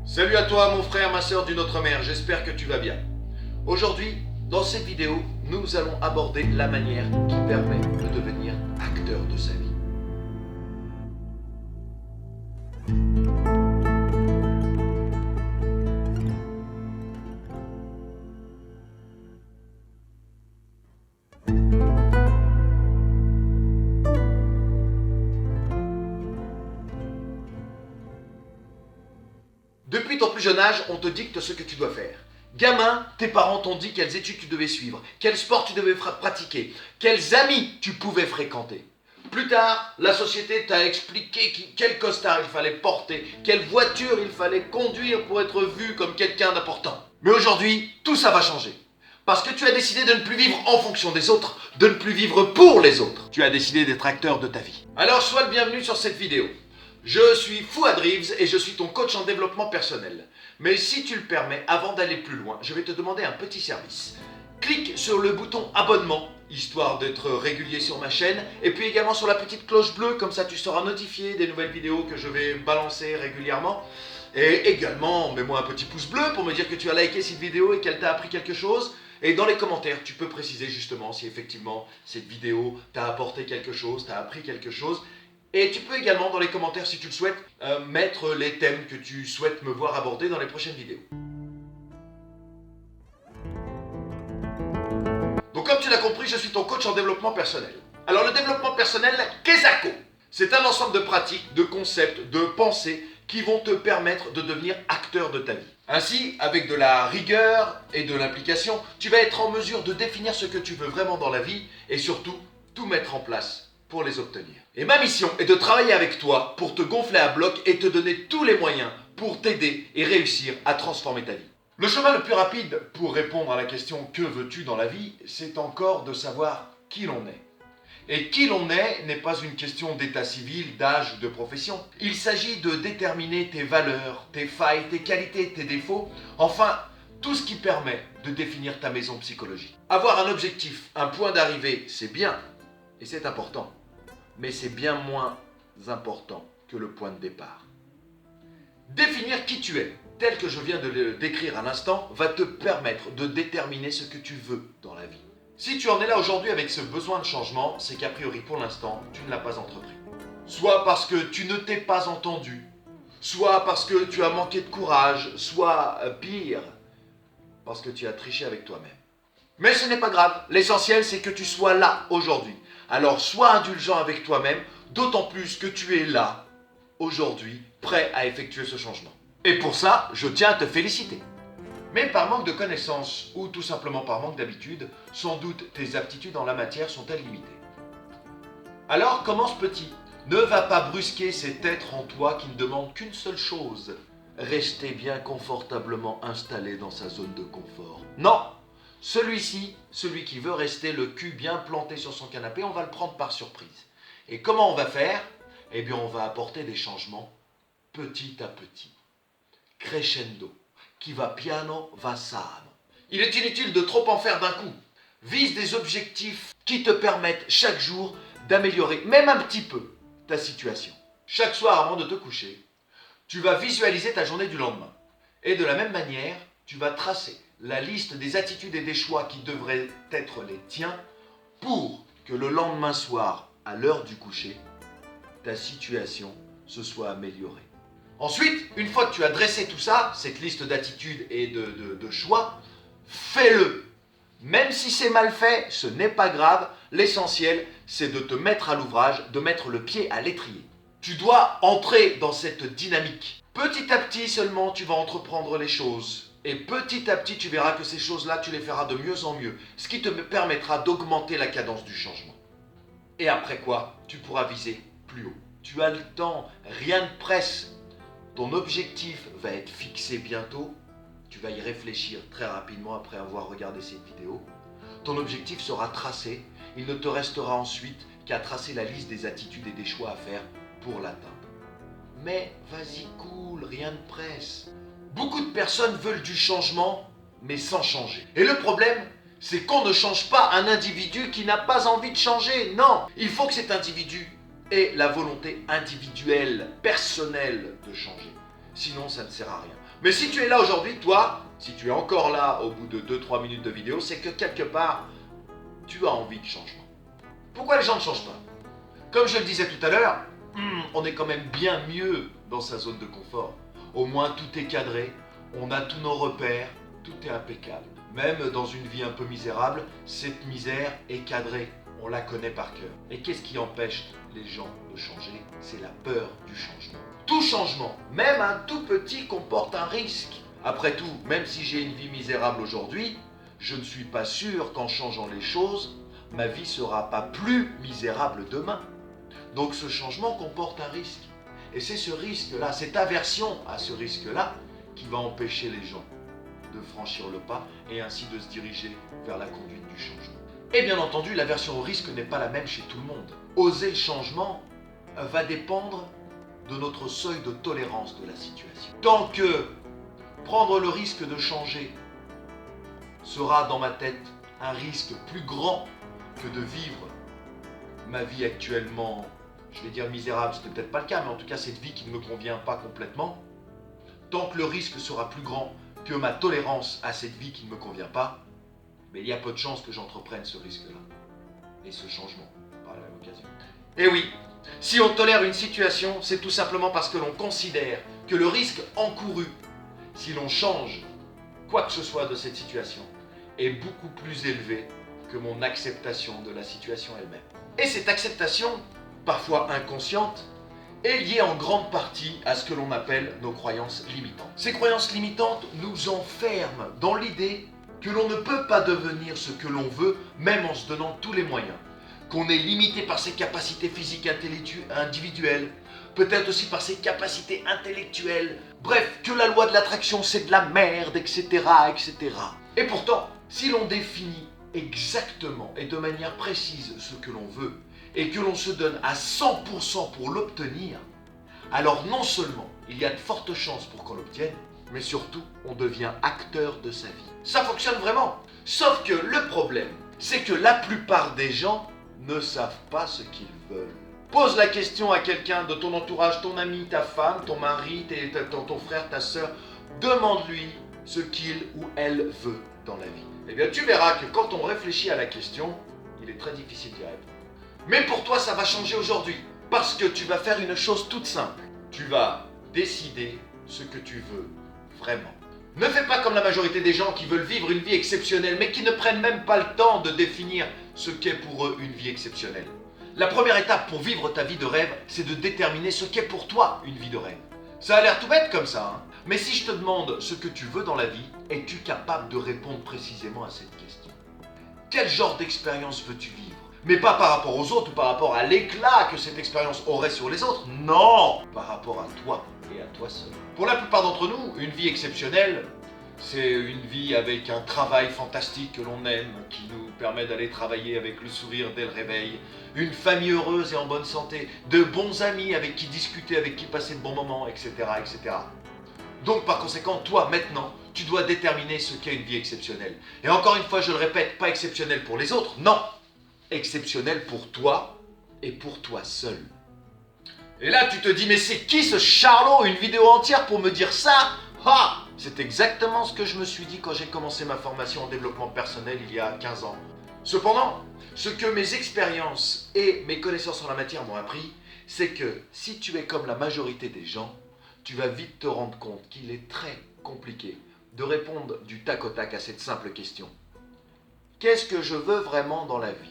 Salut à toi mon frère, ma soeur d'une autre mère, j'espère que tu vas bien. Aujourd'hui, dans cette vidéo, nous allons aborder la manière qui permet de devenir acteur de sa vie. Depuis ton plus jeune âge, on te dicte ce que tu dois faire. Gamin, tes parents t'ont dit quelles études tu devais suivre, quel sport tu devais pratiquer, quels amis tu pouvais fréquenter. Plus tard, la société t'a expliqué quel costard il fallait porter, quelle voiture il fallait conduire pour être vu comme quelqu'un d'important. Mais aujourd'hui, tout ça va changer. Parce que tu as décidé de ne plus vivre en fonction des autres, de ne plus vivre pour les autres. Tu as décidé d'être acteur de ta vie. Alors sois le bienvenu sur cette vidéo. Je suis Fouad Reeves et je suis ton coach en développement personnel. Mais si tu le permets, avant d'aller plus loin, je vais te demander un petit service. Clique sur le bouton abonnement, histoire d'être régulier sur ma chaîne, et puis également sur la petite cloche bleue, comme ça tu seras notifié des nouvelles vidéos que je vais balancer régulièrement. Et également, mets-moi un petit pouce bleu pour me dire que tu as liké cette vidéo et qu'elle t'a appris quelque chose. Et dans les commentaires, tu peux préciser justement si effectivement cette vidéo t'a apporté quelque chose, t'a appris quelque chose. Et tu peux également dans les commentaires, si tu le souhaites, mettre les thèmes que tu souhaites me voir aborder dans les prochaines vidéos. Donc comme tu l'as compris, je suis ton coach en développement personnel. Alors le développement personnel, qu'est-ce que c'est un ensemble de pratiques, de concepts, de pensées qui vont te permettre de devenir acteur de ta vie. Ainsi, avec de la rigueur et de l'implication, tu vas être en mesure de définir ce que tu veux vraiment dans la vie et surtout, tout mettre en place pour les obtenir. Et ma mission est de travailler avec toi pour te gonfler à bloc et te donner tous les moyens pour t'aider et réussir à transformer ta vie. Le chemin le plus rapide pour répondre à la question « Que veux-tu dans la vie ?» c'est encore de savoir qui l'on est. Et qui l'on est n'est pas une question d'état civil, d'âge ou de profession. Il s'agit de déterminer tes valeurs, tes failles, tes qualités, tes défauts, enfin tout ce qui permet de définir ta maison psychologique. Avoir un objectif, un point d'arrivée, c'est bien et c'est important. Mais c'est bien moins important que le point de départ. Définir qui tu es, tel que je viens de le décrire à l'instant, va te permettre de déterminer ce que tu veux dans la vie. Si tu en es là aujourd'hui avec ce besoin de changement, c'est qu'a priori pour l'instant, tu ne l'as pas entrepris. Soit parce que tu ne t'es pas entendu, soit parce que tu as manqué de courage, soit pire, parce que tu as triché avec toi-même. Mais ce n'est pas grave, l'essentiel c'est que tu sois là aujourd'hui. Alors sois indulgent avec toi-même, d'autant plus que tu es là, aujourd'hui, prêt à effectuer ce changement. Et pour ça, je tiens à te féliciter. Mais par manque de connaissances, ou tout simplement par manque d'habitude, sans doute tes aptitudes en la matière sont-elles limitées. Alors commence petit. Ne va pas brusquer cet être en toi qui ne demande qu'une seule chose. Rester bien confortablement installé dans sa zone de confort. Non! Celui-ci, celui qui veut rester le cul bien planté sur son canapé, on va le prendre par surprise. Et comment on va faire? Eh bien, on va apporter des changements petit à petit. Crescendo, qui va piano va sano. Il est inutile de trop en faire d'un coup. Vise des objectifs qui te permettent chaque jour d'améliorer, même un petit peu, ta situation. Chaque soir avant de te coucher, tu vas visualiser ta journée du lendemain. Et de la même manière, tu vas tracer la liste des attitudes et des choix qui devraient être les tiens pour que le lendemain soir, à l'heure du coucher, ta situation se soit améliorée. Ensuite, une fois que tu as dressé tout ça, cette liste d'attitudes et de choix, fais-le. Même si c'est mal fait, ce n'est pas grave. L'essentiel, c'est de te mettre à l'ouvrage, de mettre le pied à l'étrier. Tu dois entrer dans cette dynamique. Petit à petit seulement, tu vas entreprendre les choses. Et petit à petit, tu verras que ces choses-là, tu les feras de mieux en mieux, ce qui te permettra d'augmenter la cadence du changement. Et après quoi, tu pourras viser plus haut. Tu as le temps, rien ne presse. Ton objectif va être fixé bientôt. Tu vas y réfléchir très rapidement après avoir regardé cette vidéo. Ton objectif sera tracé. Il ne te restera ensuite qu'à tracer la liste des attitudes et des choix à faire pour l'atteindre. Mais vas-y cool, rien ne presse. Beaucoup de personnes veulent du changement, mais sans changer. Et le problème, c'est qu'on ne change pas un individu qui n'a pas envie de changer. Non, il faut que cet individu ait la volonté individuelle, personnelle de changer. Sinon, ça ne sert à rien. Mais si tu es là aujourd'hui, toi, si tu es encore là au bout de 2-3 minutes de vidéo, c'est que quelque part, tu as envie de changement. Pourquoi les gens ne changent pas? Comme je le disais tout à l'heure, on est quand même bien mieux dans sa zone de confort. Au moins, tout est cadré, on a tous nos repères, tout est impeccable. Même dans une vie un peu misérable, cette misère est cadrée, on la connaît par cœur. Et qu'est-ce qui empêche les gens de changer? C'est la peur du changement. Tout changement, même un tout petit, comporte un risque. Après tout, même si j'ai une vie misérable aujourd'hui, je ne suis pas sûr qu'en changeant les choses, ma vie sera pas plus misérable demain. Donc ce changement comporte un risque. Et c'est ce risque-là, cette aversion à ce risque-là, qui va empêcher les gens de franchir le pas et ainsi de se diriger vers la conduite du changement. Et bien entendu, l'aversion au risque n'est pas la même chez tout le monde. Oser le changement va dépendre de notre seuil de tolérance de la situation. Tant que prendre le risque de changer sera dans ma tête un risque plus grand que de vivre ma vie actuellement, je vais dire misérable, ce n'est peut-être pas le cas, mais en tout cas cette vie qui ne me convient pas complètement, tant que le risque sera plus grand que ma tolérance à cette vie qui ne me convient pas, mais il y a peu de chances que j'entreprenne ce risque-là et ce changement par la même occasion. Et oui, si on tolère une situation, c'est tout simplement parce que l'on considère que le risque encouru, si l'on change quoi que ce soit de cette situation, est beaucoup plus élevé que mon acceptation de la situation elle-même. Et cette acceptation, parfois inconsciente, est liée en grande partie à ce que l'on appelle nos croyances limitantes. Ces croyances limitantes nous enferment dans l'idée que l'on ne peut pas devenir ce que l'on veut, même en se donnant tous les moyens. Qu'on est limité par ses capacités physiques individuelles, peut-être aussi par ses capacités intellectuelles. Bref, que la loi de l'attraction c'est de la merde, etc., etc. Et pourtant, si l'on définit exactement et de manière précise ce que l'on veut, et que l'on se donne à 100% pour l'obtenir, alors non seulement il y a de fortes chances pour qu'on l'obtienne, mais surtout on devient acteur de sa vie. Ça fonctionne vraiment. Sauf que le problème, c'est que la plupart des gens ne savent pas ce qu'ils veulent. Pose la question à quelqu'un de ton entourage, ton ami, ta femme, ton mari, ton frère, ta soeur. Demande-lui ce qu'il ou elle veut dans la vie. Eh bien, tu verras que quand on réfléchit à la question, il est très difficile d'y répondre. Mais pour toi, ça va changer aujourd'hui. Parce que tu vas faire une chose toute simple. Tu vas décider ce que tu veux vraiment. Ne fais pas comme la majorité des gens qui veulent vivre une vie exceptionnelle, mais qui ne prennent même pas le temps de définir ce qu'est pour eux une vie exceptionnelle. La première étape pour vivre ta vie de rêve, c'est de déterminer ce qu'est pour toi une vie de rêve. Ça a l'air tout bête comme ça, hein. Mais si je te demande ce que tu veux dans la vie, es-tu capable de répondre précisément à cette question? Quel genre d'expérience veux-tu vivre? Mais pas par rapport aux autres ou par rapport à l'éclat que cette expérience aurait sur les autres. Non! Par rapport à toi et à toi seul. Pour la plupart d'entre nous, une vie exceptionnelle, c'est une vie avec un travail fantastique que l'on aime, qui nous permet d'aller travailler avec le sourire dès le réveil, une famille heureuse et en bonne santé, de bons amis avec qui discuter, avec qui passer de bons moments, etc., etc. Donc par conséquent, toi maintenant, tu dois déterminer ce qu'est une vie exceptionnelle. Et encore une fois, je le répète, pas exceptionnelle pour les autres, non! Exceptionnelle pour toi et pour toi seul. Et là, tu te dis, mais c'est qui ce charlot? Une vidéo entière pour me dire ça? Ha! C'est exactement ce que je me suis dit quand j'ai commencé ma formation en développement personnel il y a 15 ans. Cependant, ce que mes expériences et mes connaissances en la matière m'ont appris, c'est que si tu es comme la majorité des gens, tu vas vite te rendre compte qu'il est très compliqué de répondre du tac au tac à cette simple question. Qu'est-ce que je veux vraiment dans la vie?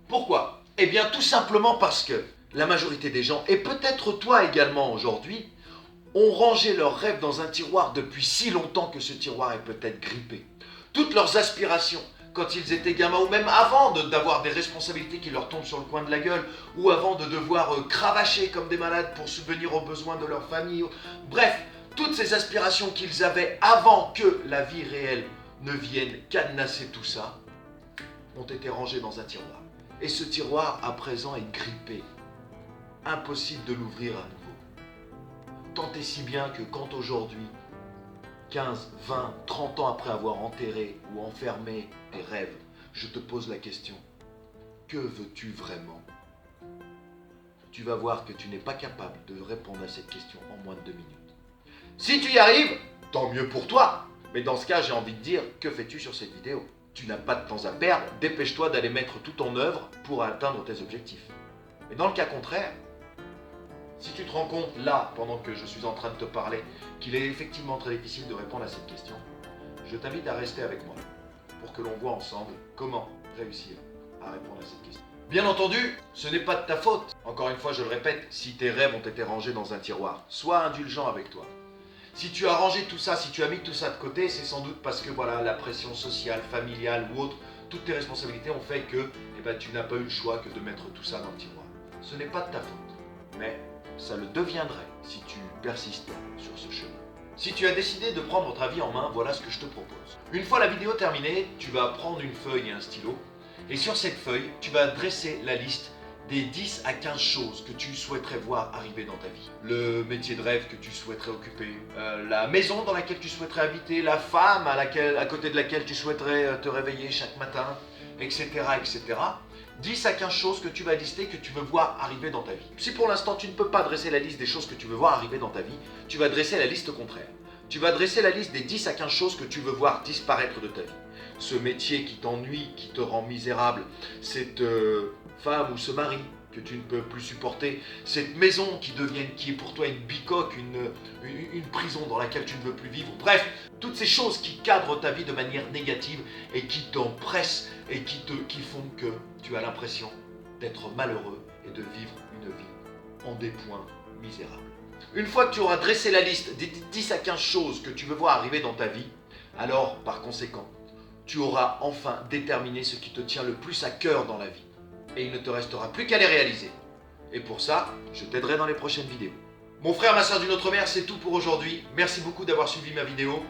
Pourquoi? Eh bien tout simplement parce que la majorité des gens, et peut-être toi également aujourd'hui, ont rangé leurs rêves dans un tiroir depuis si longtemps que ce tiroir est peut-être grippé. Toutes leurs aspirations, quand ils étaient gamins, ou même avant d'avoir des responsabilités qui leur tombent sur le coin de la gueule, ou avant de devoir cravacher comme des malades pour subvenir aux besoins de leur famille, bref, toutes ces aspirations qu'ils avaient avant que la vie réelle ne vienne cadenasser tout ça, ont été rangées dans un tiroir. Et ce tiroir, à présent, est grippé. Impossible de l'ouvrir à nouveau. Tant et si bien que quand aujourd'hui, 15, 20, 30 ans après avoir enterré ou enfermé tes rêves, je te pose la question, que veux-tu vraiment? Tu vas voir que tu n'es pas capable de répondre à cette question en moins de 2 minutes. Si tu y arrives, tant mieux pour toi. Mais dans ce cas, j'ai envie de dire, que fais-tu sur cette vidéo? Tu n'as pas de temps à perdre, dépêche-toi d'aller mettre tout en œuvre pour atteindre tes objectifs. Mais dans le cas contraire, si tu te rends compte là, pendant que je suis en train de te parler, qu'il est effectivement très difficile de répondre à cette question, je t'invite à rester avec moi pour que l'on voit ensemble comment réussir à répondre à cette question. Bien entendu, ce n'est pas de ta faute. Encore une fois, je le répète, si tes rêves ont été rangés dans un tiroir, sois indulgent avec toi. Si tu as rangé tout ça, si tu as mis tout ça de côté, c'est sans doute parce que voilà, la pression sociale, familiale ou autre, toutes tes responsabilités ont fait que tu n'as pas eu le choix que de mettre tout ça dans le tiroir. Ce n'est pas de ta faute, mais ça le deviendrait si tu persistais sur ce chemin. Si tu as décidé de prendre ta vie en main, voilà ce que je te propose. Une fois la vidéo terminée, tu vas prendre une feuille et un stylo, et sur cette feuille, tu vas dresser la liste des 10 à 15 choses que tu souhaiterais voir arriver dans ta vie. Le métier de rêve que tu souhaiterais occuper, la maison dans laquelle tu souhaiterais habiter, la femme à côté de laquelle tu souhaiterais te réveiller chaque matin, etc., etc. 10 à 15 choses que tu vas lister, que tu veux voir arriver dans ta vie. Si pour l'instant tu ne peux pas dresser la liste des choses que tu veux voir arriver dans ta vie, tu vas dresser la liste contraire. Tu vas dresser la liste des 10 à 15 choses que tu veux voir disparaître de ta vie. Ce métier qui t'ennuie, qui te rend misérable, cette femme ou ce mari que tu ne peux plus supporter, cette maison qui est pour toi une bicoque, une prison dans laquelle tu ne veux plus vivre. Bref, toutes ces choses qui cadrent ta vie de manière négative et qui t'empressent et qui font que tu as l'impression d'être malheureux et de vivre une vie en dépoint misérable. Une fois que tu auras dressé la liste des 10 à 15 choses que tu veux voir arriver dans ta vie, alors par conséquent, tu auras enfin déterminé ce qui te tient le plus à cœur dans la vie. Et il ne te restera plus qu'à les réaliser. Et pour ça, je t'aiderai dans les prochaines vidéos. Mon frère, ma soeur d'une autre mère, c'est tout pour aujourd'hui. Merci beaucoup d'avoir suivi ma vidéo.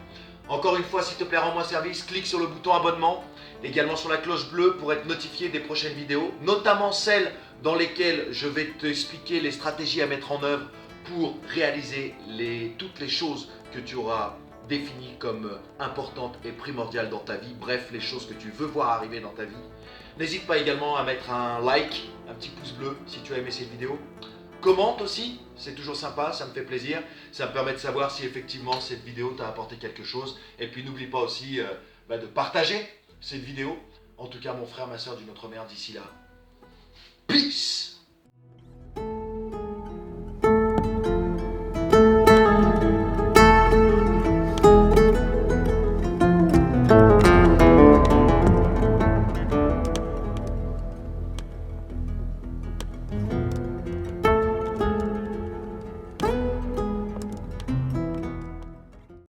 Encore une fois, s'il te plaît, rends-moi service, clique sur le bouton abonnement, également sur la cloche bleue pour être notifié des prochaines vidéos, notamment celles dans lesquelles je vais t'expliquer les stratégies à mettre en œuvre pour réaliser toutes les choses que tu auras définies comme importantes et primordiales dans ta vie, bref, les choses que tu veux voir arriver dans ta vie. N'hésite pas également à mettre un like, un petit pouce bleu si tu as aimé cette vidéo. Commente aussi, c'est toujours sympa, ça me fait plaisir. Ça me permet de savoir si effectivement cette vidéo t'a apporté quelque chose. Et puis n'oublie pas aussi de partager cette vidéo. En tout cas, mon frère, ma soeur d'une autre mère, d'ici là, peace!